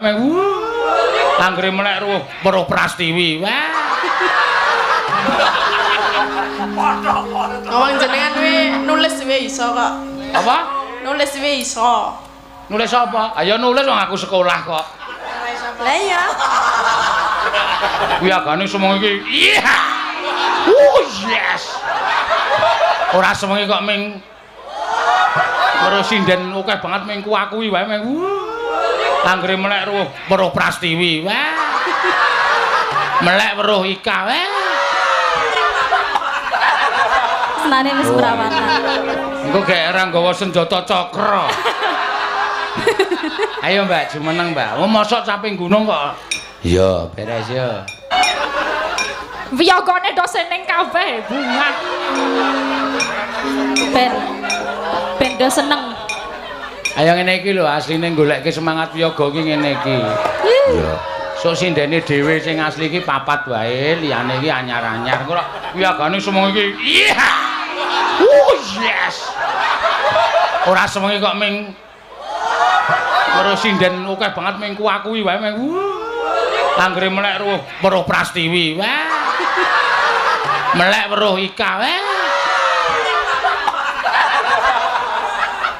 meh. Anggere melek weruh Prastiwi. Wah. Ngomong jenengan nulis iso kok. Apa? Nulis iso. Nulis apa? Ayo nulis wong aku sekolah kok. Lah iya. Kuwi agane semua iki. Iya. Oh yes. Ora semengi kok ming karo sinden akeh banget ming kuwi wae ming. Anggere melek weruh Prastiwi. Wah. Melek weruh Ika. Wah. Senane wis perawatan. Engko gek ora nggawa senjata cakra. Ayo Mbak, jumeneng Mbak. Oh mosok caping gunung kok. Iya, beres ya. Wiyagane dosen ning kabeh bunga. Ben do seneng. Ayo ngene iki lho, asline goleke semangat wiyaga iki ngene iki. Iya. Sok sindene dhewe sing asli iki 4 wae, liyane iki anyar-anyar. Kok wiyagane semua iki. Iya. Oh yes. Ora semengi kok ming karo sinden akeh banget ming kuwi wae ming. Anggere melek weruh Prastiwi. Wah. Melek weruh Ika. Wah.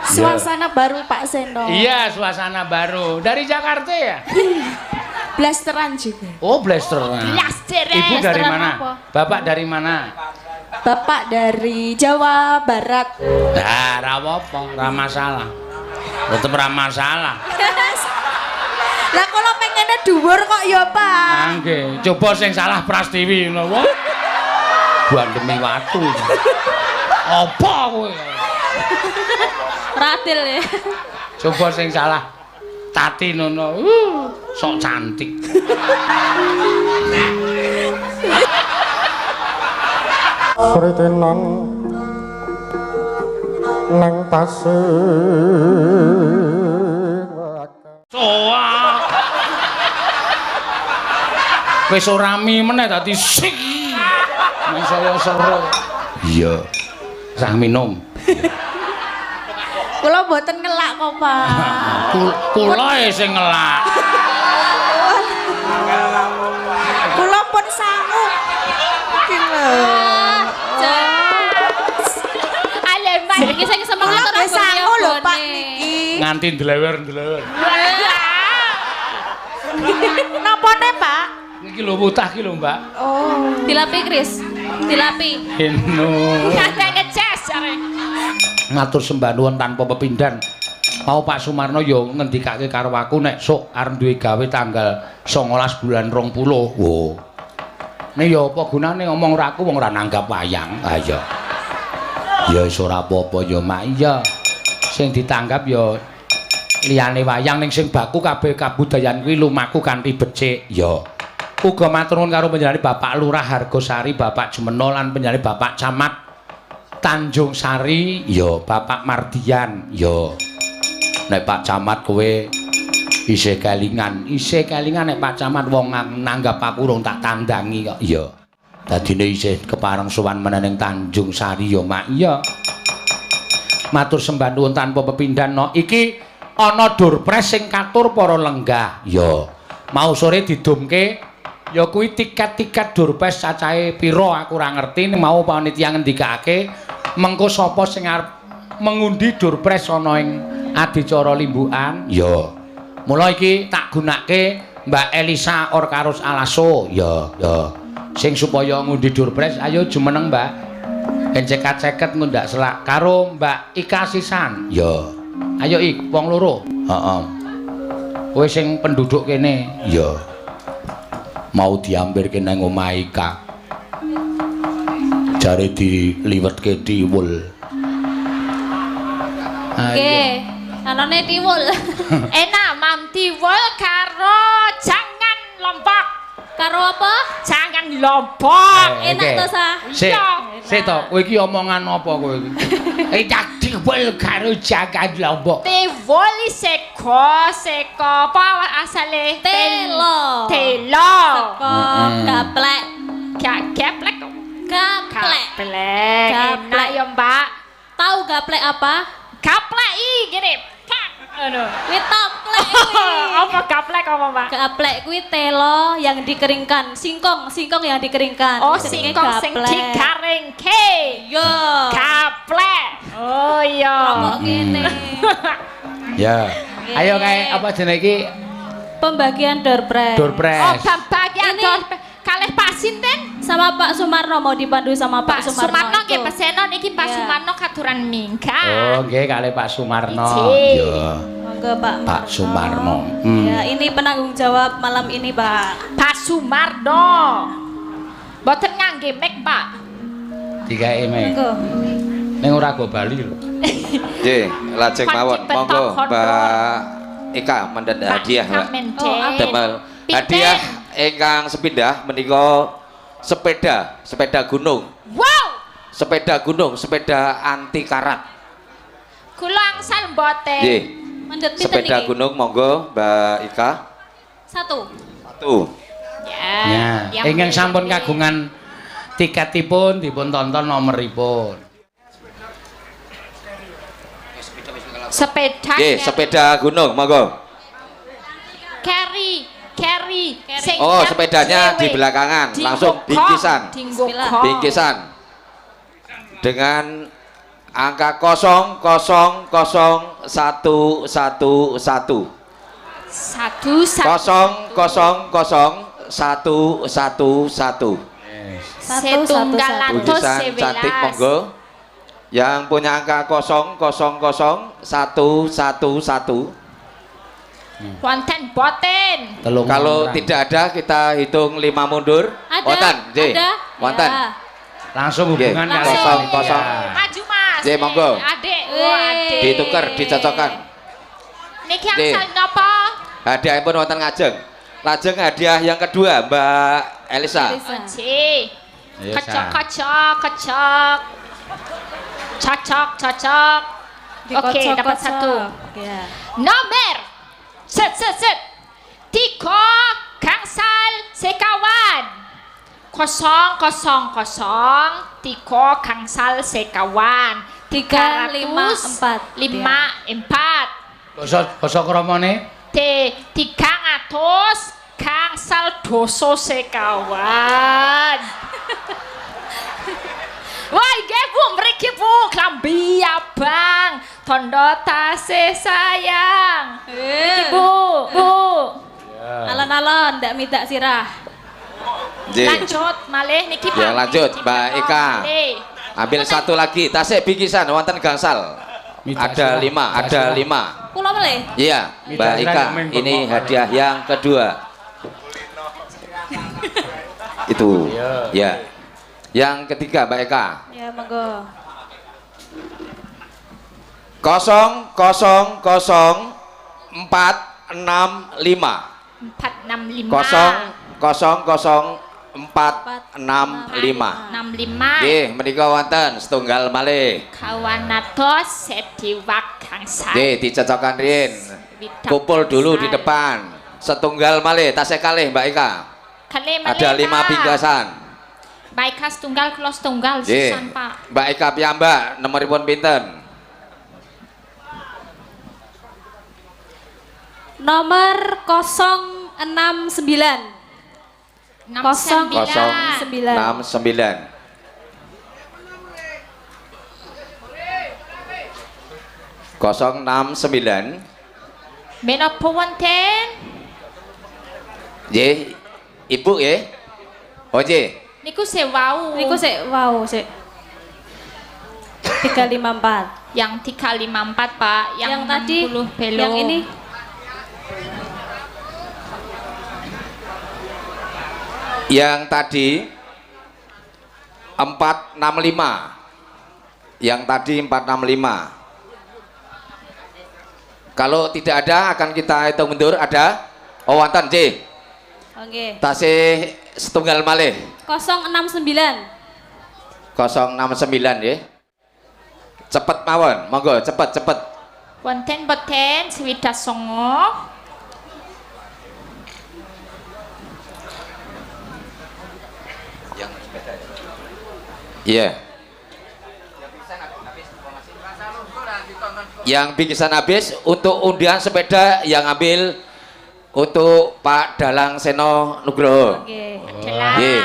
Suasana baru Pak Seno. Iya, suasana baru. Dari Jakarta ya? Blasteran juga. Oh, blasteran. Blasteran. Ibu dari Blasteran mana? apa? Bapak dari mana? Bapak dari Jawa Barat. Nah, ora apa-apa, ora masalah. Tetep ora masalah. Lah kalau pengennya dhuwur kok ya, Pak. Nggih, coba sing salah Prastiwi ngono. Bandemi watu. Apa kowe? Ratil ya. Coba sing salah Tati nono. Sok cantik. Sritenan nang tasih Soak. Wis ora mi meneh dadi sik. Nek saya seru. Iya. Sah minum. Kula mboten ngelak kok, Pak. Kula sing ngelak. Kula pun sangu. Iki lho. Ale Mbak iki sing semangat Kula wis sangu lho, Pak niki. Nganti ndlewer-ndlewer. Napane, Pak? Niki lho mutah ki lho, Mbak. Oh. dilapi Kris. Dilapi. Eno. Kate ngeces jare. Matur sembah nuwun tanpa pepindhan. Mau Pak Sumarno ya ngendikake karo aku nek sok arep duwe gawe tanggal 19 bulan 20. Wo. Nek ya apa gunane ngomong ra aku wong ora nanggap wayang. Ha iya. Ya wis ora apa-apa ya Mak iya. Sing ditanggap ya liyane wayang ning sing baku kabeh kabudayan kuwi lumaku kanthi becik ya. Uga matur nuwun karo panjenengane Bapak Lurah Hargosari, Bapak Jemeno lan panjenengane Bapak Camat Tanjung Sari, ya Bapak Mardian, ya. Nek Pak Camat kowe isih kelingan nek Pak Camat wong nanggap aku urung tak tandangi kok, ya. Dadine isih kepareng sowan meneh ning Tanjung Sari ya, Mak. Iya. Matur sembah nuwun tanpa pepindhan no. Iki ana durpres sing katur para lenggah, ya. Mau sore didumke ya kuwi tiket-tiket durpres cacahe pira aku ora ngerti ning mau panitia ngendikake mengko sapa sing arep mengundi durpres ana ing adicara limbukan ya mula iki tak gunake Mbak Elisa Orkarus Alaso ya sing supaya ngundi durpres ayo jumeneng Mbak enceket-ceket ngundak selak karo Mbak Ika Sisan ya ayo Ik wong loro heeh kowe sing penduduk kene ya mau diampirke nang omah Ika. Jare diliwetke tiwul. Oke, anane tiwul. Enak mam tiwul karo jangan lompok. Karo apa? Jangan lompok. Enak to sa? Sik to, kowe iki omongan apa kowe iki? Tak tiwul karo jangan lompok. Tiwul seko apa asale? Telo. Gaplek. Gaplek. Gaplek. Enak ya Mbak. Tahu gaplek apa? Gaplek gini. Aduh. Kuwi taplek kuwi. Apa gaplek apa, Mbak? Gaplek kuwi telo yang dikeringkan, singkong yang dikeringkan. Oh, Jenenge singkong sing gaplek. digaringke. Yo. Gaplek. Oh iya. Kok ngene. Ya. Ayo kae apa jenenge iki? Pembagian door prize. Oh, Door prize. bagian Ini- door kalih Pak Sinten? Sama Pak Sumarno mau dipandu sama Pak Sumarno. nggih itu. pesenon iki Pak Iya. Sumarno katuran Oh, minggat. nggih kali Pak Sumarno. Iji. Iya. Monggo Pak Pak Marno. Sumarno. Ya, ini penanggung jawab malam ini, Pak. Pak Sumarno. Mboten ngangge mic, Pak. Digawe mek. Monggo. Ning ora go Bali lho. Nggih, lajeng mawon. Panci Monggo betok Mbak Ika mendhet hadiah, Mbak. Oh, Damel hadiah ingkang sepindah menika sepeda gunung. Wow. Sepeda anti karat. Kula angsal mboten. Nggih. Mandet pinten Sepeda iki? gunung monggo Mbak Ika. Satu. Ya, ingkang sampun kagungan tiketipun dipun tonton nomoripun. Sepeda. Nggih, sepeda gunung monggo. Carry. Sing Oh, yang sepedanya di cewek. belakangan, Dinggo langsung kok, bingkisan. dinggo Bismillah. kok. Bingkisan. Dengan angka 000111. Satu. 000111. Setunggal atus Lukisan cantik monggo. Yang punya angka 000111. Wonten boten. Telung Kalau orang. tidak ada kita hitung 5 mundur. Ada. Wonten, nggih. Ada. Wonten. Ya. langsung hubungan Nggih, kali kosong, ini, kosong. ya. Maju Mas. Nggih, monggo. Adik, adik. Ditukar, dicocokkan. Niki Nggih. angsal napa? Hadiah pun wonten ngajeng. Lajeng hadiah yang kedua Mbak Elisa. Oci. Ayo, Kecok. Cocok. Oke, dapat satu. Ya. Nomor set 3 gangsal sekawan 000 3 gangsal sekawan 354. 54 Basa kramane 300 gangsal doso sekawan. Wah, nggih Bu, mriki Bu, klambi abang, tondo tasih sayang. Mriki Bu. Alon-alon ndak midak sirah. Nggih. Lanjut malih niki Ya, lanjut, Mbak Ika. Malih. Ambil satu lagi, tasik bingkisan wonten gangsal. Ada 5, ada 5. Kula melih. Iya, Mbak Midas Ika, main ini bengkok. hadiah yang kedua. Itu, ya. Yang ketiga, Mbak Eka. Ya, monggo. 000465. 465 000465. 65 Nggih, menika wonten setunggal malih. kawan atos sediwak gangsal. Nggih, dicocokkan riyin. Kumpul dulu di depan. Setunggal malih, tasih kalih Mbak Ika. Kali malih, Ada 5 Pak. bingkasan. Mbak Ika setunggal, kula setunggal Nggih. sisan Pak. Mbak Ika piyambak nomoripun pinten? Nomor 069. 69 069. Kosong 69. menapa wonten? Nggih, Ibu nggih. Oh nggih. Niku sewau. Niku sik wow sik. 354. Yang 354 Pak, Yang tadi 60 belo. yang ini Yang tadi 465. Yang tadi 465. Kalau tidak ada akan kita hitung mundur. Ada? Oh wonten nggih. Oke. Tasih setunggal malih. 069. 069 nggih. Cepet mawon, monggo cepet. Wonten boten 29 Yang sepeda. Iya. Yang bingkisan habis untuk undian sepeda yang ambil untuk Pak Dalang Seno Nugroho. Nggih, Nggih.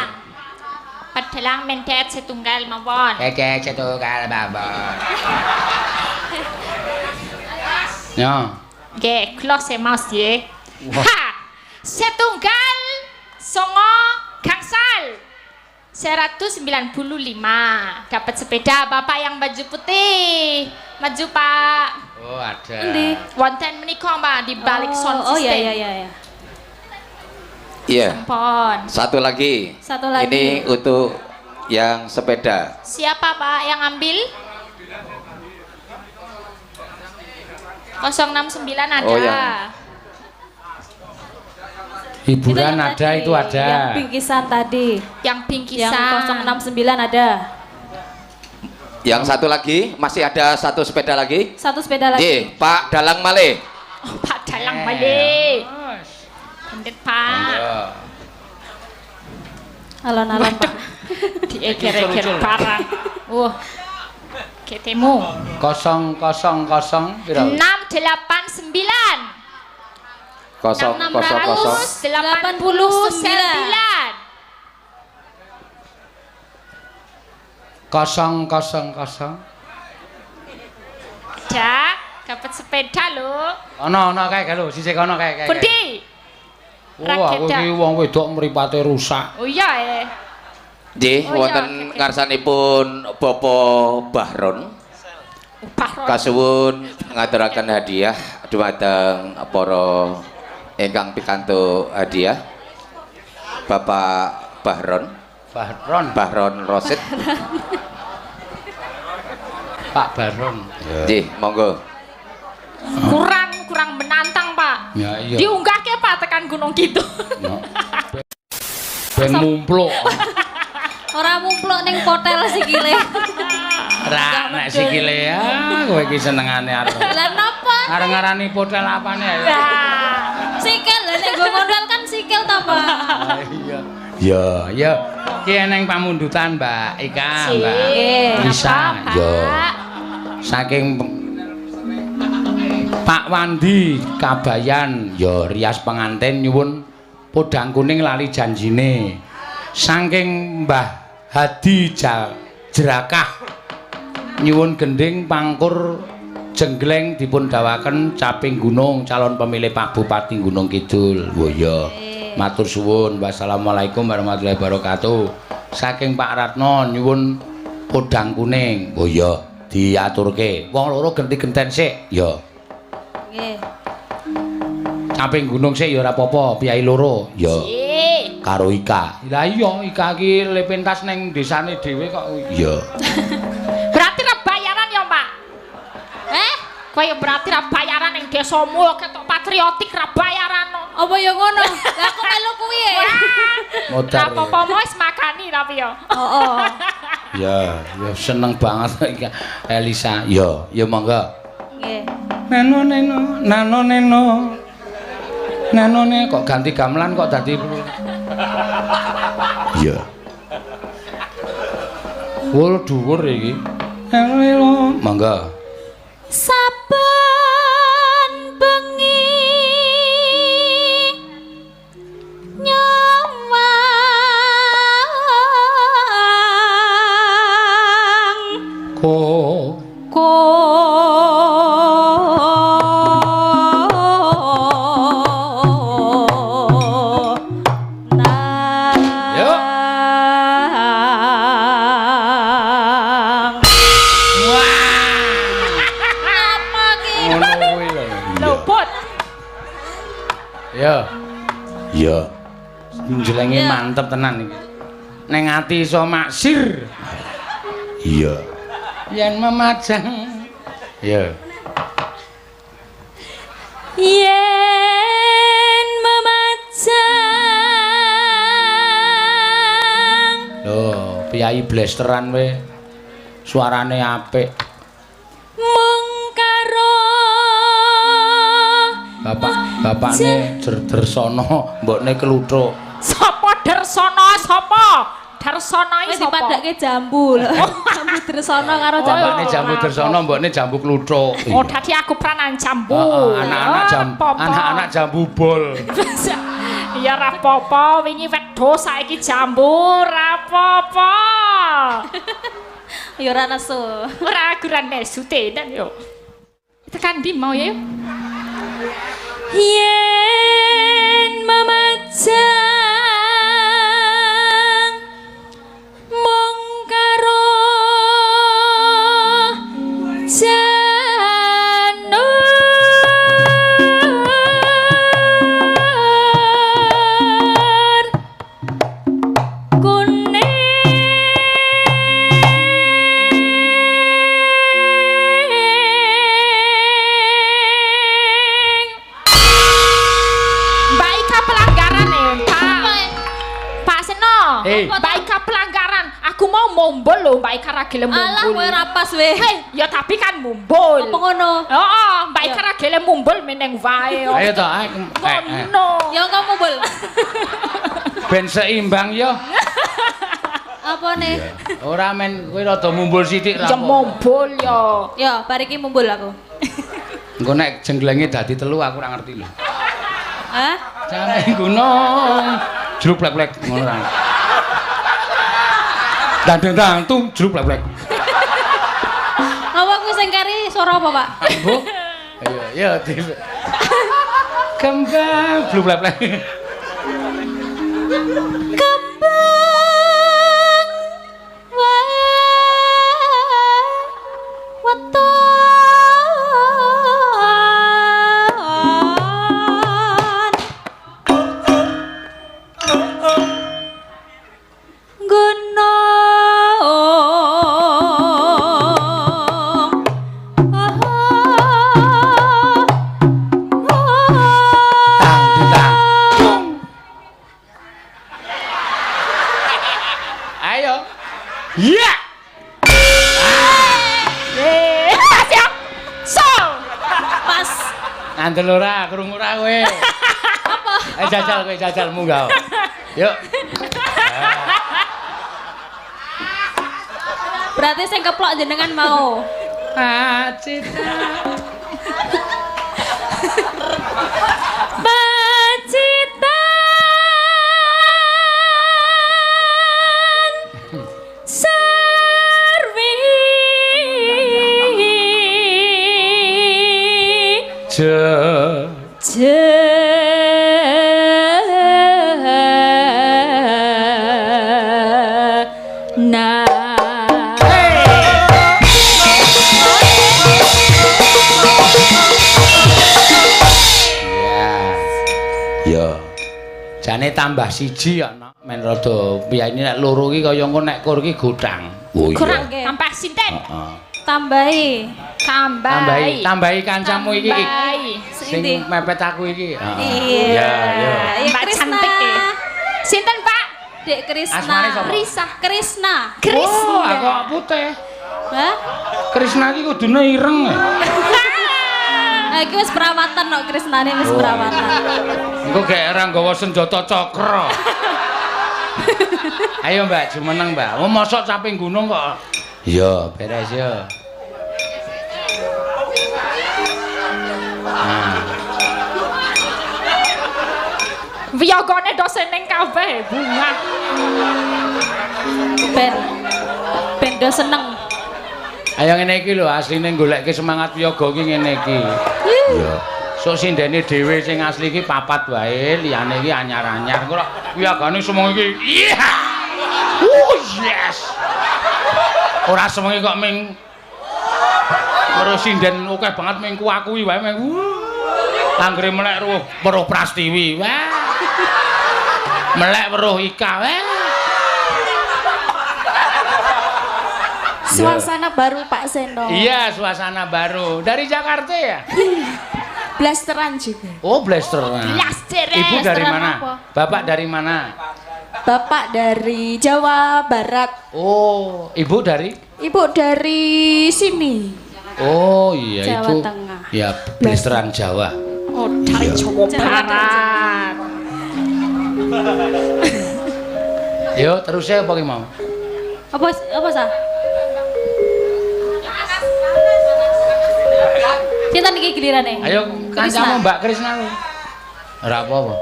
Pak Dalang mendet setunggal mawon. Setunggal mawon. Ya. Nggih, kula semaos nggih. Ha! Setunggal songo gangsal 195 dapat sepeda Bapak yang baju putih. Maju Pak. Oh, ada. Endi? Wonten menika Mbak di balik sound system. Oh iya. Iya. Pon. Satu lagi. Satu lagi. Ini untuk yang sepeda. Siapa Pak yang ambil? 069 ada. Oh, yang- Hiburan Kita yang ada tadi, itu ada. Yang bingkisan tadi. Yang bingkisan. Yang 069 ada. Yang satu lagi masih ada satu sepeda lagi. Satu sepeda lagi. Nggih, Pak Dalang Malih. Oh, Pak Dalang balik. Pendet Pak. Alon-alon Pak. Dieger-eger barang. Ketemu. 000 pira? 689. 000. 000. Jak, dapat sepeda lho. Ono kae lho, sisik ono kae. Pundi? Wah, aku iki wong wedok mripate rusak. Oh iya. Nggih, Oh, iya, wonten oke. ngarsanipun Bapak Bahron. Kasuwun ngaturaken hadiah dumateng para ingkang pikantuk hadiah. Bapak Bahron Rosid. Pak Baron. Nggih, monggo. Kurang menantang, Pak. Ya iya. Diunggahke Pak tekan Gunung Kidul. Ben mumpluk. Ora mumpluk ning potel sikile. Ra nek sikile ya kowe iki senengane arep. Lah napa? Areng-arani potel apane ya? Sikil lho nek go modal kan sikil ta, Pak. Ya. Ki eneng pamundutan, Mbak Ika, Mbak. Bisa. Pak. Ya. Saking Pak Wandi Kabayan ya rias pengantin nyuwun podang kuning lali janjine. Saking Mbah Hadi Jerakah nyuwun gending pangkur jenggleng dipun dawaken caping gunung calon pemilih Pak Bupati Gunung Kidul. Oh iya. Matur suwun. Wassalamualaikum warahmatullahi wabarakatuh. Saking Pak Ratno nyuwun podang kuning. Oh iya, diaturke. Wong loro genti-genten sik. Ya. Nggih. Caping gunung sik ya ora apa-apa, piyai loro. Ya. Karo Ika. Lah iya, Ika iki le pentas ning desane dhewe kok. Iya. Berarti ra bayaran ya, Pak? Kaya berarti ra bayaran ning desamu ketok patriotik ra bayaran. Apa ya ngono? Lah aku melu kuwi ya. Modar. Ra apa-apa wis makani tapi ya. Heeh. Ya seneng banget Ika. Elisa. Ya monggo. Nggih. Nano kok ganti gamelan kok dadi iya. Wul dhuwur iki. Monggo. Saben bengi nyawang Ya. Njelenge mantep tenan iki. Ning ati iso maksir. Iya. Yen memajang. Ya. Yen memajang. Loh, piyai blasteran we. Suarane apik. Mung karo Bapakne Dersono, mbokne Kluthuk. Sapa Dersana sapa? Darsono iki Wis sapa? dipadake jambu lho. Jambu Dresana karo jambu. Mbakne jambu Dresana, mbakne jambu kluthuk. Oh, dadi aku peranan jambu. Anak-anak jambu bol. Ya ora apa-apa, wingi wedhus saiki jambu, ora apa-apa. Ya ora nesu. Ora aguran nesu tenan yo. Tekan ndi mau ya? Yen mamajang mung karo janur kuning Mbak Ika pelanggaran Pak Seno. Mbak Ika pelanggaran. Aku mau mumbul lho, Mbak Ika ra gelem mumbul. alah kowe ra pas we. Ya tapi kan mumbul. Apa ngono? Heeh, Mbak Ika ra gelem mumbul meneng wae. Ayo to, Ngono. Ya kamu bol. ben seimbang yo. Apa nih? Ora men kowe rada mumbul sithik Ya mumbul ya. Ya, bariki mumbul aku. Engko nek jenglenge dadi telu aku ora ngerti lho. Hah? Jangan gunung. Jeruk plek-plek ngono ra. Dandang tung jeruk plek-plek. Apa kuwi sing kari suara apa, Pak? Bu. Ayo, kembang bluk plek-plek. Kembang wae weton Iya. Pas ya. Sol. pas. Nandel ora, krungu ora kowe. Apa? Jajal kowe, jajal munggah. Yuk. Berarti sing keplok jenengan mau. Cita. Jane tambah siji ana men rada piyane nek loro iki kaya engko nek kur iki godhang. Oh iya. Kurang tambah sinten? Heeh. Tambahi kancamu iki. Sing mepet aku iki. Iya, iya. Mbak cantik e. Sinten, Pak? Dek Krisna. Asmane sapa? Krisna. Oh, aku putih. Hah? Krisna iki kudune ireng. Iki wis perawatan kok Krisnane wis perawatan. Engko gek ora nggawa senjata cakra. Ayo Mbak, jumeneng Mbak. Oh mosok caping gunung kok. Iya, beres ya. Wiyogone do seneng kabeh bunga. Ben do seneng. Ayo ngene iki lho, asline goleke semangat wiyaga iki ngene iki. Iya. Sok sindene dhewe sing asli iki papat wae, liyane iki anyar-anyar. Engko wiyagane semong iki. Iya. Yes. Ora semengi kok ming karo sinden akeh banget ming kuwi wae ming. Anggere melek weruh Prastiwi. Wah. Melek weruh Ika. Wah. Suasana baru Pak Seno. Iya, suasana baru. Dari Jakarta ya? Blasteran juga. Oh, blasteran. Blasteran. Ibu dari Blasteran mana? apa? Bapak dari mana? Bapak dari Jawa Barat. Oh, ibu dari? Ibu dari sini. Oh, iya Jawa itu. Tengah. Ya, blasteran Jawa. Oh, dari Jawa Barat. Yo terusnya apa ki mau? Apa sah? Cinta niki gilirane. Ayo kancamu Mbak Krisna. Ora apa-apa.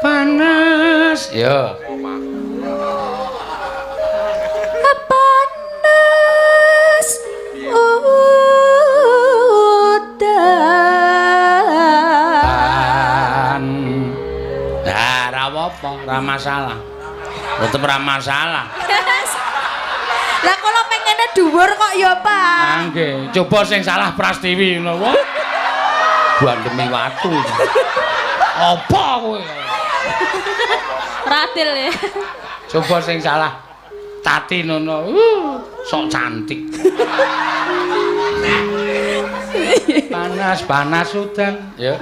Panas. Yo. Panas udan. Nah, ora apa-apa, ora masalah. Tetep ora masalah. Lah kalau pengennya dhuwur kok ya, Pak. Ah, nggih, coba sing salah Prastiwi ngono. Bandemi watu. Apa kowe? Radil ya. Coba sing salah Tati ngono. Sok cantik. Panas udan, ya.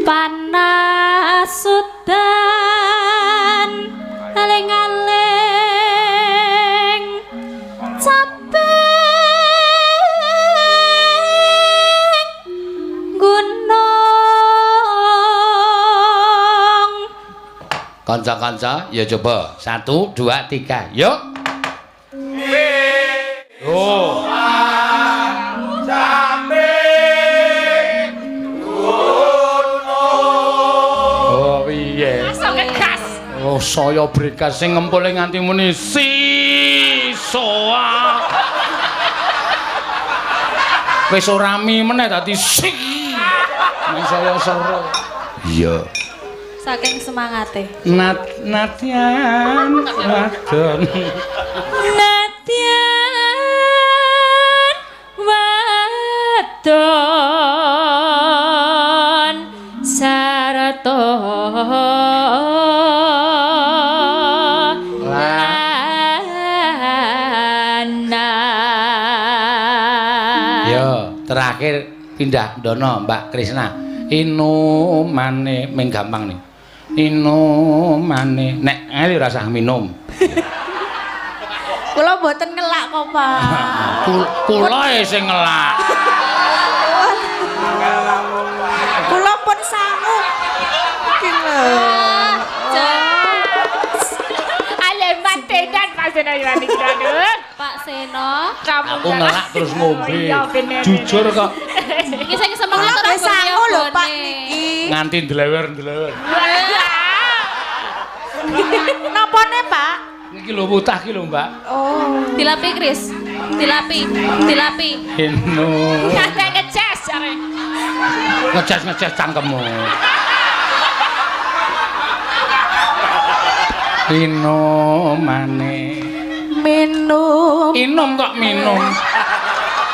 Panas udan aling-aling capek gunung. Kanca-kanca, ya coba. 1 2 3. Yuk. Oh. Oh piye? Asal ngegas. Oh saya brekas sing ngempule nganti muni soa. Wis ora mi meneh dadi si. Nek saya seru. Iya. Saking semangate. Natyan wadon. Natyan wadon sarata lanang. Yo, terakhir pindah dono Mbak Krisna. Inumane ming gampang nih. Inumane nek ngali ora usah minum. Kula mboten ngelak kok, Pak. Kula sing ngelak. Kula pun sangu. Iki lho. Alemat tenan Pak Seno ya niki aduh. Pak Seno, kamu Aku ngelak terus ngombe. Iya, bener. Jujur kok. Iki saking semangat Kula terus sangu lho, Pak niki. Nganti ndlewer. Napane, Pak? Niki lho mutah ki lho, Mbak. Oh. Dilapi Kris. Dilapi. Inu. Ngate ngeces jare. Ngeces cangkemmu. Inumane. Minum. Inum kok minum.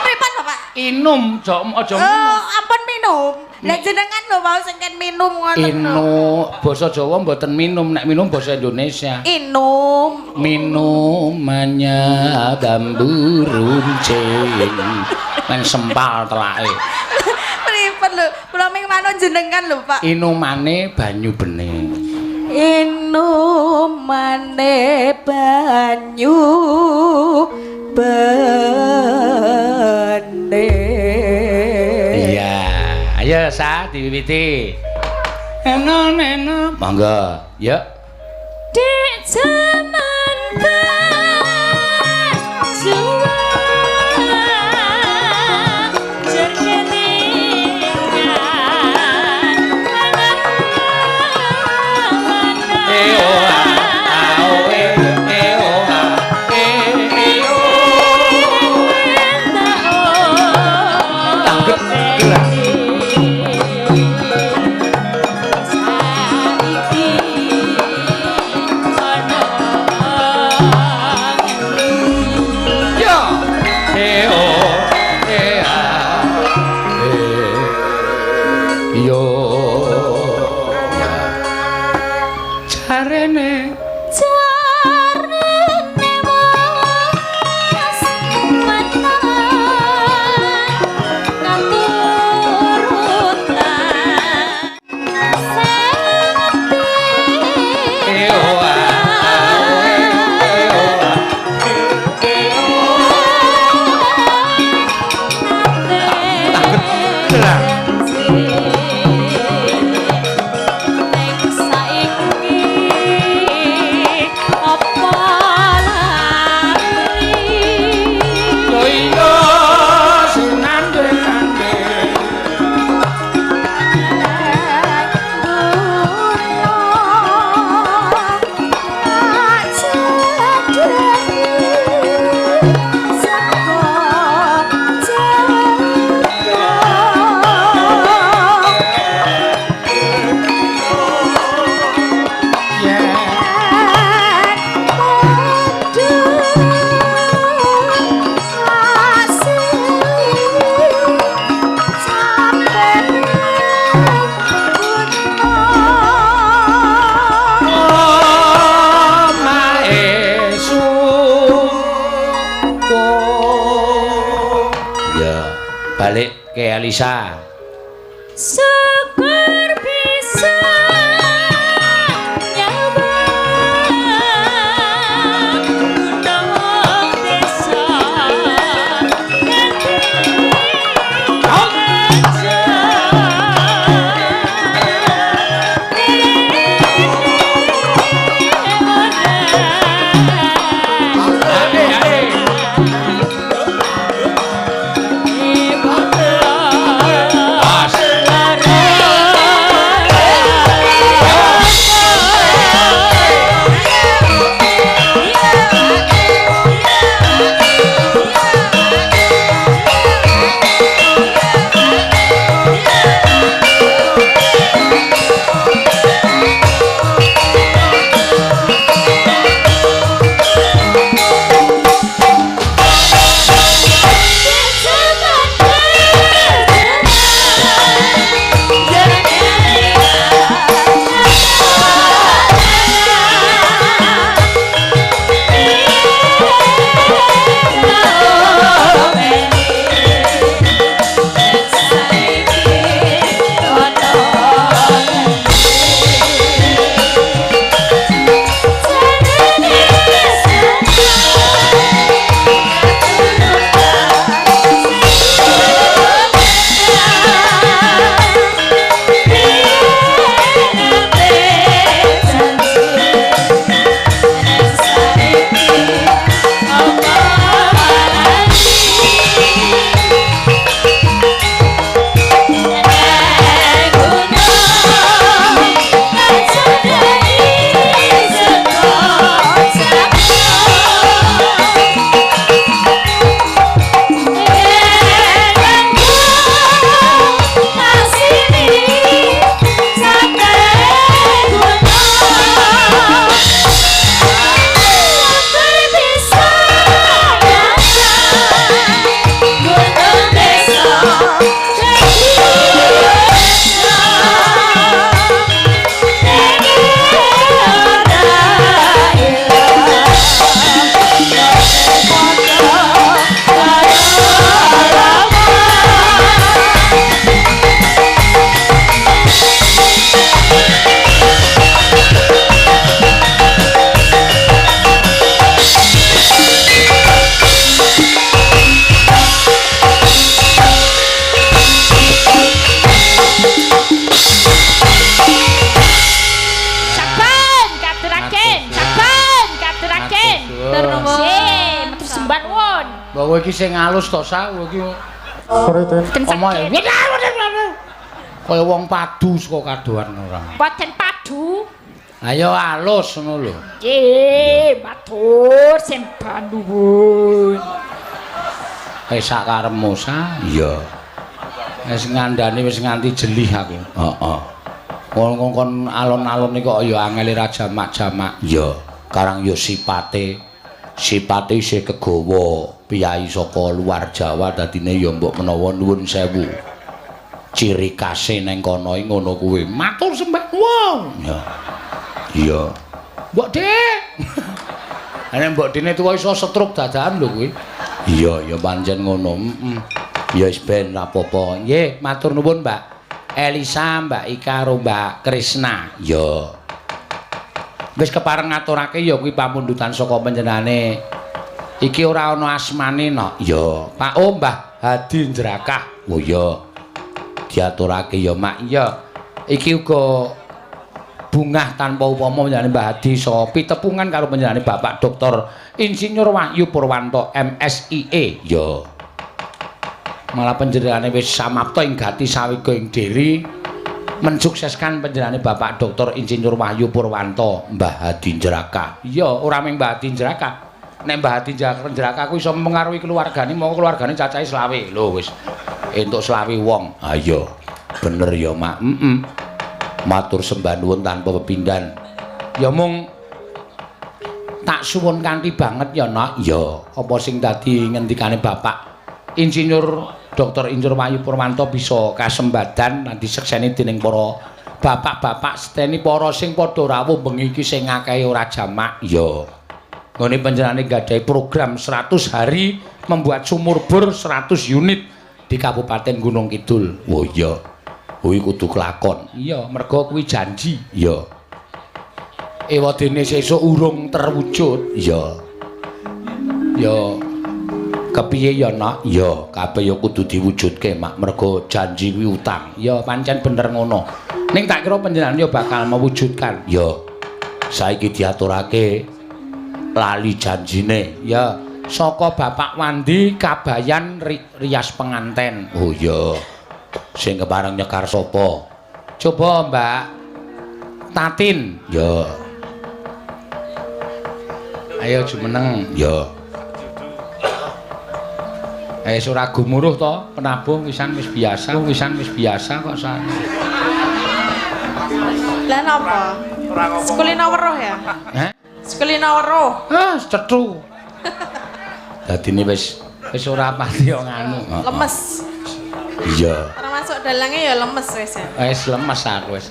Pripun, Bapak? Inum, aja minum. Oh, ampun minum. Nek jenengan lho mau sing ken minum ngoten. Inu, basa Jawa mboten minum, nek minum basa Indonesia. Inum. Minumannya bambu runcing. Nang sempal telake. Pripun lho? Kula ming manut jenengan lho, Pak. Inumane banyu bening. Inumane banyu bening. Iya, ayo sa diwiwiti. Eno. Monggo, yuk. Di zaman berjuang Ke Elisa. Syukur bisa Kowe iki sing alus to sa kowe iki. Omahe. Kaya wong padu saka kadohan ora. Mboten padu. Ayo alus ngono lho. Nggih, matur sembah nuwun. Sak karepmu sa? Iya. Wis ngandani wis nganti jelih aku. Heeh. Kon alon-alon iki kok ya angel ra jamak-jamak. Iya, karang ya sipate isih kegawa piyai saka luar Jawa dadine ya mbok menawa nuwun sewu. Ciri khase ning kono iki ngono kuwi. Matur sembah wong. Ya. Iya. Mbok Dik. Ana Mbok Dine tuwa iso stroke dadakan lho kuwi. Iya, ya pancen ngono. Ya wis ben ra apa-apa. Nggih, matur nuwun, Mbak Elisa, Mbak Ika karo Mbak Krisna. Ya. Wis kepareng ngaturake ya kuwi pamundutan saka panjenengane. Iki ora ana asmane no. Ya, Pak Mbah Hadi Njrakah. Oh ya. Diaturake ya, Mak. Ya. Iki uga bungah tanpa upama panjenengane Mbah Hadi so pitepungan karo panjenengane Bapak Dr. Insinyur Wahyu Purwanto MSIE. Ya. Malah panjenengane wis samapta ing gati sawiga ing diri mensukseskan panjenengane Bapak Dr. Insinyur Wahyu Purwanto Mbah Hadi Njrakah. Iya, ora mung Mbah Hadi Njrakah. Nek Mbah Hadi Njrakah kuwi iso mempengaruhi keluargane, monggo keluargane cacahe 20. Lho wis entuk 20 wong. Ha iya. Bener ya, Mak. Matur sembah nuwun tanpa pepindhan. Ya mung tak suwun kanthi banget ya, Nak. Ya, apa sing dadi ngendikane Bapak Insinyur Dr. Insinyur Wahyu Purwanto bisa kasembadan lan disekseni dening para bapak-bapak seteni para sing padha rawuh bengi iki sing akeh ora jamak. Ya. Nggone panjenengane gadahi program 100 hari membuat sumur bor 100 unit di Kabupaten Gunung Kidul. Oh iya. Kuwi kudu kelakon. Iya, mergo kuwi janji. Iya. Ewadene sesuk urung terwujud. Iya. Ya kepiye ya nak? Iya, kabeh ya kudu diwujudke, Mak. Mergo janji kuwi utang. Ya pancen bener ngono. Ning tak kira panjenengan ya bakal mewujudkan. Ya. Saiki diaturake lali janjine. Ya, saka Bapak Wandi Kabayan rias penganten. Oh iya. Sing kepareng nyekar sapa? Coba Mbak Tatin. Ya. Ayo jumeneng. Ya. Ora gumuruh to, penabuh wisan wis biasa kok san. Lah napa? Sekulina weruh ya? Hah? Sekulina weruh. Ah, cethu. Dadine wis ora pati yo nganu. Lemes. Iya. Ora masuk dalange ya lemes wis ya. Wis lemes aku wis.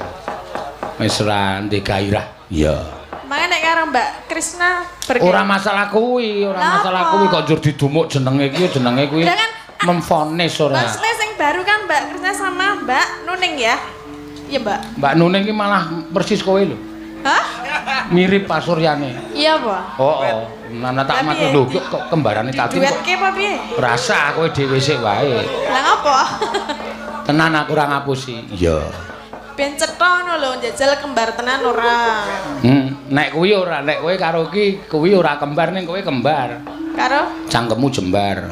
Wis ora ndek gairah. Iya. Makanya nek karo Mbak Krisna Ora masalah kuwi, masalah kuwi kok njur didumuk jenenge kuwi Lah kan memfonis ora. maksudnya sing baru kan Mbak Krisna sama Mbak Nuning ya? Iya Mbak. Mbak Nuning iki malah persis kowe lho. Hah? Mirip Pak Suryane. Iya apa? Oh, nana tak matur lho kok kembarane tadi kok. Duetke apa piye? Rasa kowe dhewe sik wae. Lah ngapa? Tenan aku ora ngapusi. Iya. Ben cetha ngono lho njajal kembar tenan ora. Nek kuwi ora, nek kowe karo ki kuwi ora kembar ning kowe kembar. Karo Cangkemmu jembar.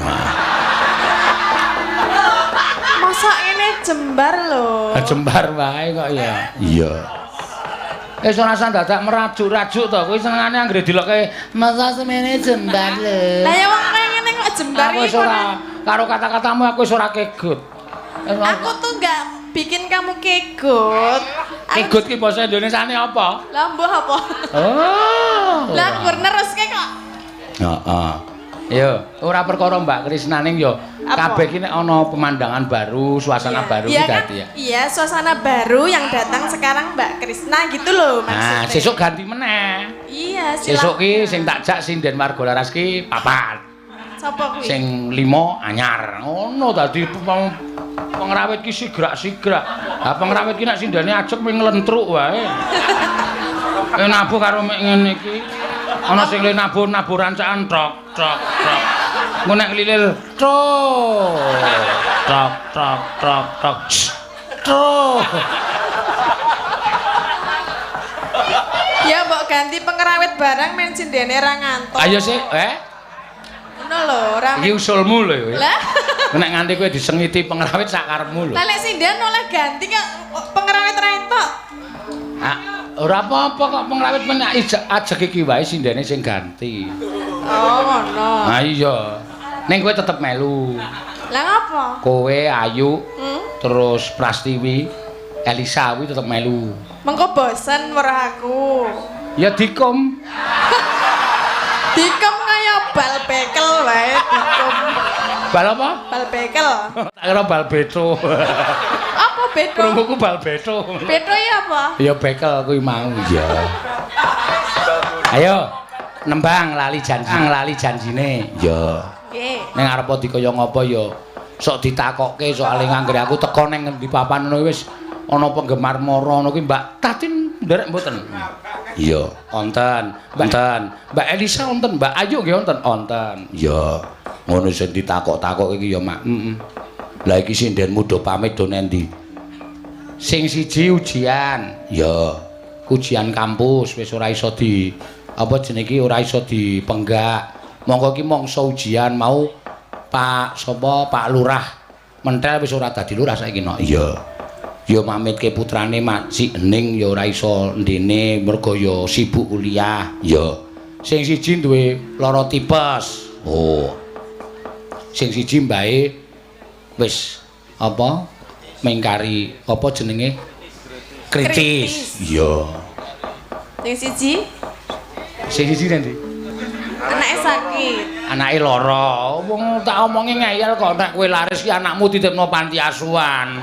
masa ini jembar lho. Jembar wae kok ya. Iya. Wis ora usah dadak merajuk-rajuk to, kowe senengane anggere dilokke masa semene jembar lho. Lah ya wong kaya ngene kok jembar Aku wis iki. ora karo kata-katamu aku wis ora kegut. Aku tuh enggak bikin kamu kegut. Kegut ki basa Indonesiane apa? Lah mbuh apa? Oh. Lah kur neruske kok. Heeh. Yo, ora perkara Mbak Krisnaning yo. Apa? Kabeh ki nek ana pemandangan baru, suasana baru ki Iya kan? dadi ya. Iya, suasana baru yang datang sekarang Mbak Krisna gitu loh Nah, maksudnya. sesuk ganti meneh. Iya, Sesuk silakan. ki sing tak jak sinden Margo Laras ki papat. Sapa kuwi? Sing 5 anyar. Ngono dadi pengrawit ki sigrak-sigrak. Lah pengrawit ki nek sindene ajeg ming nglentruk wae. Nabuh karo mek ngene iki. Ana sing nabuh rancaan trok. Engko nek nglilil trok. Trok. Ya mbok ganti pengrawit barang men sindene ra ngantuk. Ayo sih, Ngono lho, ora. iki usulmu lho. Lah, Nek nganti kowe disengiti pengrawit sak karepmu lho. lah lek sinden oleh ganti kok pengrawit ra entuk. Ah, ora apa-apa kok pengrawit men ajeg iki wae sindene sing ganti. Oh, ngono. Ah iya. Ning kowe tetep melu. Lah ngapa? Kowe Ayu Hmm? terus Prastiwi, Elisa kuwi tetep melu. Mengko bosen weruh aku. Ya dikom. Dikem kaya bal bekel wae dikem. Bal apa? Bal bekel. Tak kira bal beto. Apa beto? Krunguku bal beto. Beto ya apa? Ya bekel kuwi mau ya. Ayo nembang lali janjine. Ya. Nggih. Ning arep dikaya ngapa ya sok ditakokke soalé nganggere aku teko ning ngendi papan ngono wis ana penggemar mara ngono kuwi Mbak Tatin nderek mboten. Iya. Wonten, Mbak Elisa wonten, Mbak Ayu nggih wonten, wonten. Iya. Ngono sing ditakok-takok iki ya, Mak. Heeh. Lah iki sindenmu do pamit do nendi? Sing siji ujian, Ya. ujian kampus wis ora iso di apa jenenge iki ora iso dipenggak. Monggo iki mangsa ujian mau Pak sapa Pak Lurah mentel wis ora dadi lurah saiki no. Iya. Ya mamitke putrane Mak Si Ening ya ora iso ndene mergo ya sibuk kuliah. Ya. Sing siji duwe lara tipes. Oh. Sing siji mbae wis apa mengkari apa jenenge kritis. Iya. Sing siji Sing siji nanti anake sakit. anake lara. Wong tak omongi ngeyel kok nek kowe laris ki anakmu titipno panti asuhan.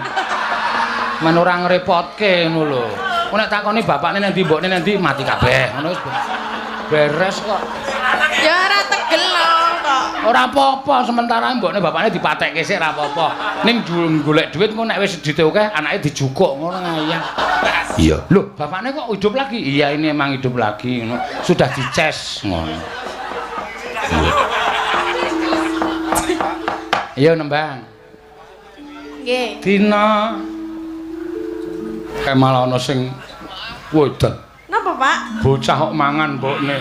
Men ora ngrepotke ngono lho. Kok nek takoni bapakne nang ndi mbokne nang ndi mati kabeh. Ngono wis beres kok. Ya ora tegel lho kok. Ora apa-apa, sementara mbokne bapakne dipatekke sik ora apa-apa. Ning golek duit engko nek wis dite akeh anake dijukuk ngono ngayang. Iya. Loh, bapakne kok hidup lagi? Iya, ini emang hidup lagi ngono. Sudah dices ngono. Iya, Nembang. Nggih. Dina malah ana sing wedan. Napa, Pak? Bocah kok mangan mbokne.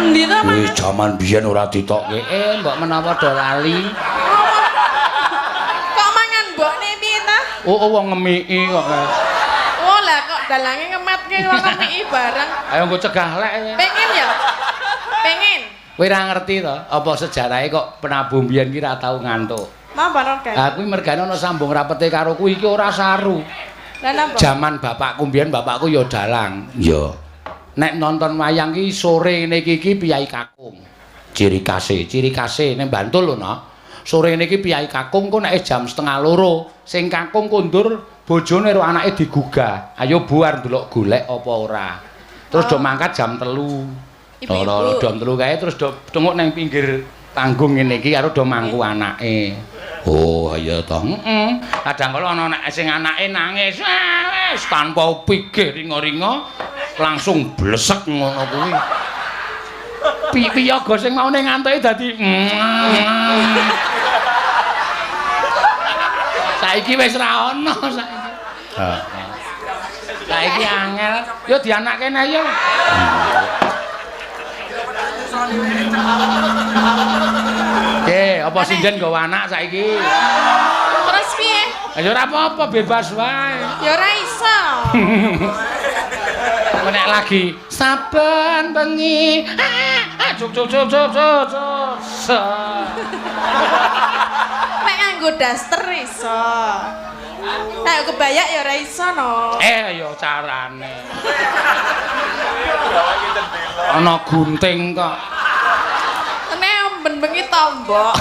Endi to, Pak? Wis jaman biyen ora ditokke. Mbok menawa do lali. Kok mangan mbokne piye ta? Oh, wong ngemiki kok. Oh, lah kok dalange ngematke wong ngemiki bareng. Ayo nggo cegah lek. Pengen ya? Pengen. Kowe ora ngerti to, apa sejarahe kok penabuh biyen ki ora tau ngantuk. Napa Roken? Ha kuwi mergane ana sambung rapete karo kuwi iki ora saru. Lah napa? Jaman bapakku biyen bapakku ya dalang. Ya. Nek nonton wayang ki sore ngene iki piyai kakung. Ciri khase ning Bantul lho, no. Sore ngene iki piyai kakung kok nek jam 1:30 sing kakung kondur bojone karo anake digugah. Ayo buar ndelok golek apa ora. Terus do mangkat jam 3. Ibu-ibu. Jam 3 kae terus do tengok nang pinggir panggung ngene iki karo do mangku anake. Oh, iya toh. Heeh. Kadang kala ana nek sing anake nangis wis tanpa pikir ringa-ringa langsung blesek ngono kuwi. Piyaga sing maune ngantuke dadi saiki wis ra ono saiki. Heeh. Saiki angel, yo dianakke nek yo. Apa sinjen nggawa anak saiki? Terus piye? Ya ora apa-apa, bebas wae. Ya ora iso. Nek lagi saben bengi, cuk. Nek nganggo daster iso. Nek kebayak ya ora iso no. Ya carane. Ana gunting kok. Ben-bengi tombok.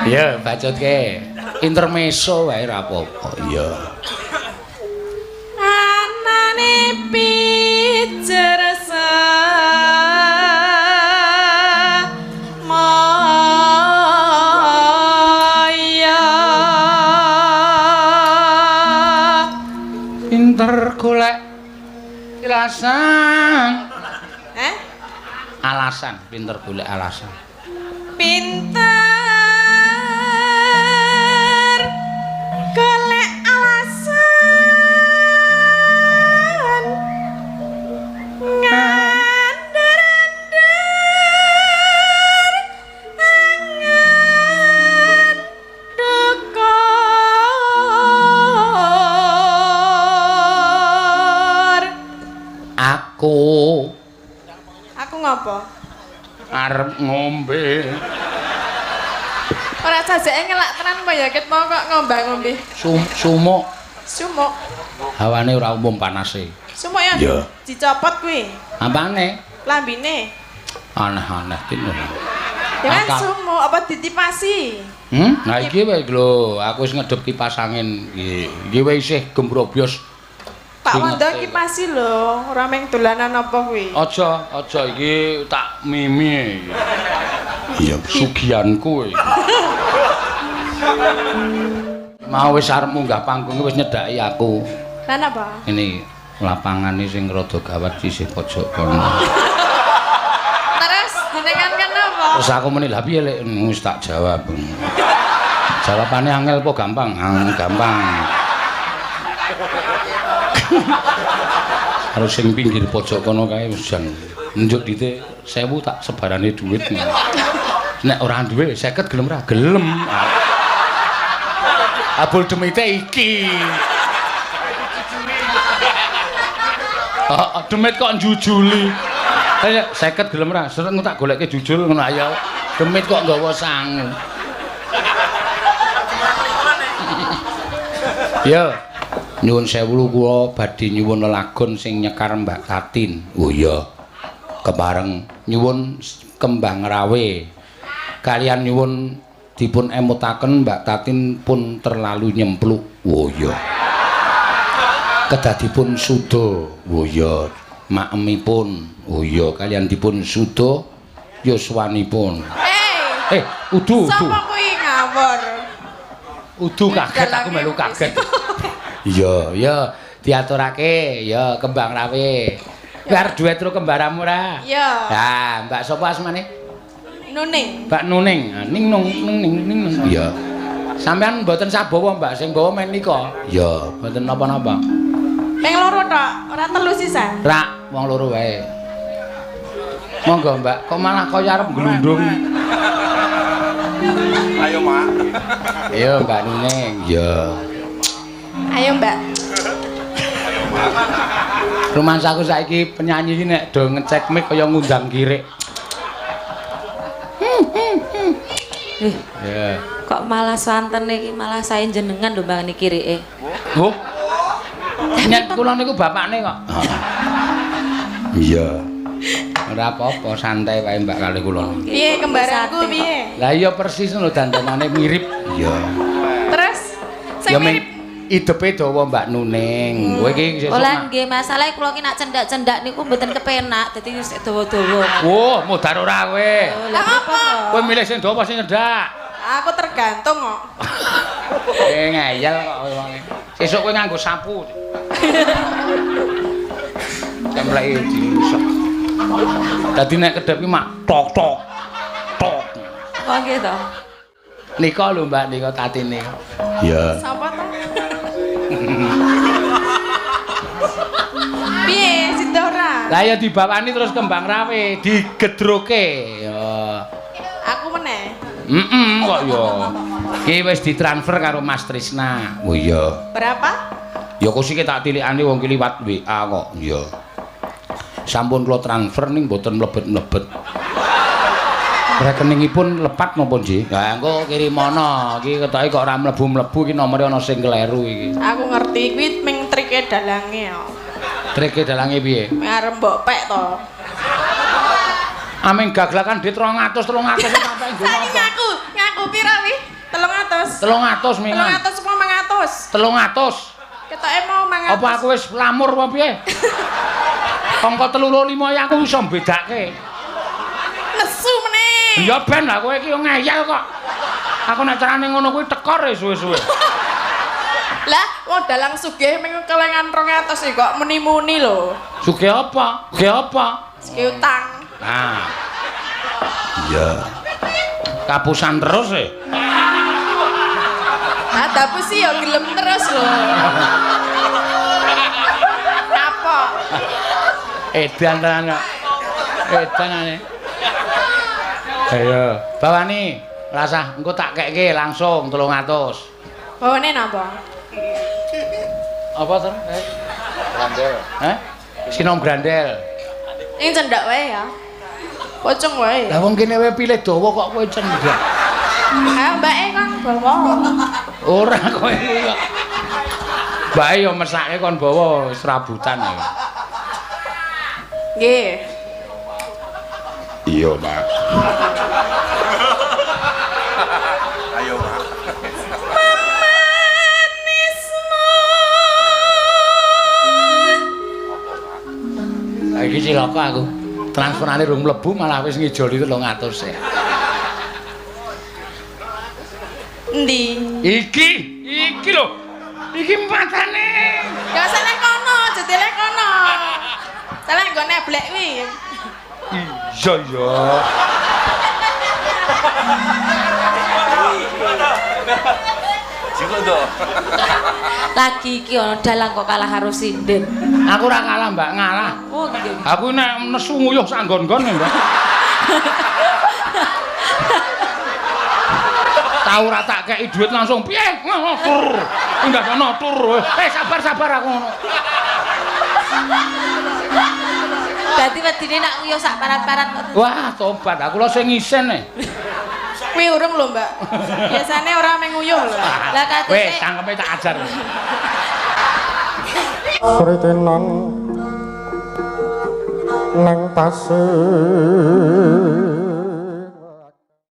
Iya, bacotke. Intermezzo wae ora apa-apa. Iya. Anane pijer maya. Pinter golek ilasan. Alasan, pinter golek alasan. Pinter golek alasan ngandar-andar angan dukur. Aku ngapa? Arep ngombe. Ora sajake ngelak tenan apa ya ket mau kok ngombe. Sumuk. Sumuk. Hawane ora umum panase. Sumuk ya? Dicopot kuwi. Apane? Lambine. Aneh-aneh kene. Ya kan sumuk apa ditipasi? Nah iki wae lho, aku wis ngedep kipas angin iki. Iki wae isih gembrobyos. Pak Wanda kipasi lho, ora meng dolanan apa kuwi. Aja iki tak mimi. Iya, sugihanku iki. Mau wis arep munggah panggung wis nyedaki aku. Lah napa? Ini lapangane sing rada gawat sisih pojok kono. Terus jenengan kan napa? Terus aku muni lha piye lek wis tak jawab. Jawabane angel apa gampang? Gampang. Harus sing pinggir pojok kono kae wis jan njuk dite 1000 tak sebarane dhuwit. Nek ora duwe 50 gelem ora? Gelem. Abul demite iki. Demit kok njujuli. Ayo 50 gelem ora? Sereng tak goleke jujul ngono ayo. Demit kok nggawa sangu. Yo. Nyuwun sewu kula badhe nyuwun lelagon sing nyekar Mbak Tatin. Oh iya. Kebareng nyuwun kembang rawe. Kalian nyuwun dipun emutaken Mbak Tatin pun terlalu nyempluk. Oh iya. Kedadipun suda. Oh iya. Makemipun. Oh iya, kalian dipun suda yuswanipun. Udu. Udu. Sapa kuwi ngawur? Udu kaget aku melu kaget. Iya, ya diaturake ya kembang rawe. Biar duet karo kembaramu ra. Iya. Nah, Mbak sapa asmane? Nuning. Mbak Nuning. Ning. Iya. Sampeyan mboten sabawa, Mbak, sing bawa men nika. Iya, mboten napa-napa. Ping loro tok, ora telu sisan. Rak, wong loro wae. Monggo, Mbak, kok malah kaya arep glundung. Ayo, Mak. Iya, Mbak Nuning. Iya. Ayo, Mbak. Rumasaku saiki penyanyi iki nek do ngecek mic kaya ngundang kirik. Ya. Kok malah santen iki malah saya jenengan lho Mbak niki kirike. Oh. Nyek kula niku bapakne kok. Iya. Ora apa-apa, santai wae Mbak kali kula. Piye kembaranku piye? Lah iya persis ngono dandanane mirip. Iya. Terus sing Ya mirip idepe dawa Mbak Nuning. Kowe iki sesuk. Olah nggih masalahe kula ki nak cendak-cendak niku mboten kepenak dadi wis dawa-dawa. Wah, modar ora kowe. Lah apa? Kowe milih sing dawa apa sing nyedak? Aku tergantung kok. Ngeyel kok wonge. Sesuk kowe nganggo sapu. Templeke diusap. Dadi nek kedep ki mak tok. Oh nggih to. Nika lho Mbak, nika tatine. Iya. Sapa to? Piye sida ora? Lah ya dibawani terus kembang rawe, digedroke. Ya. Aku meneh. Kok ya. Ki wis ditransfer karo Mas Trisna. Oh iya. Berapa? Ya kusike tak tilikane wong ki liwat WA kok. Iya. Sampun kula transfer ning mboten mlebet-mlebet. Rekeningipun lepat napa nggih? Lah engko kirimono. Iki ketoke kok ora mlebu-mlebu iki nomere ana sing kleru iki. Aku ngerti kuwi ming trike dalange ya. Trike dalange piye? Arep mbok pek to. Aming gaglakan dit 300 sampai nggo Saiki apa? ngaku pira wi? 300. 300 mingan. 300 apa 100? 300. Ketoke mau 100. Apa aku wis lamur apa piye? Angka 35 ya aku iso mbedake. Nesu meneh. Ya ben lah kowe iki yo ngeyel kok. Aku nek carane ngono kuwi tekor e suwe-suwe. Lah, wong dalang sugih ming kelengan 200 iki kok muni-muni lho. Sugih apa? Sugih apa? Sugih utang. Nah. Iya. Kapusan terus e. Nah, tapi sih ya gelem terus lho. Apa? Edan tenan kok. Edan ane. Ayo, bawani. Rasah engko tak kekke langsung 300. Bawane napa? Apa to? Grandel. Hah? Sinom grandel. Ing cendak wae ya. Pocong wae. Lah wong kene wae pilih dawa kok kowe cendak. Ah, mbake kan bawa. Ora kowe kok. Mbake yo mesake kon bawa wis rabutan ya. Nggih. Iya, Pak. Ayo, Mak. Iki cilaka aku. Transferane rung mlebu malah wis ngijoli 300 ya. Endi? Iki lho. Iki matane. Ya sene kono, jedele kono. Salah nggo neblek wi. Iya ya. Juga tuh. Lagi iki ana dalang kok kalah karo sinden. Aku ora kalah, Mbak, ngalah. Oh nggih. Aku nek nesu nguyuh sak nggon-nggon ya, Mbak. Tahu ora tak kei duit langsung piye? Ngono tur. Pindah kono tur. Sabar aku ngono. Dadi wedine nak nguyuh sak parat-parat. Wah, tobat. Aku lho sing ngisen e. Kuwi urung lho, Mbak. Biasane ora menguyuh lho. Lah katene Wes, cangkeme tak ajar. Pritenan nang tasih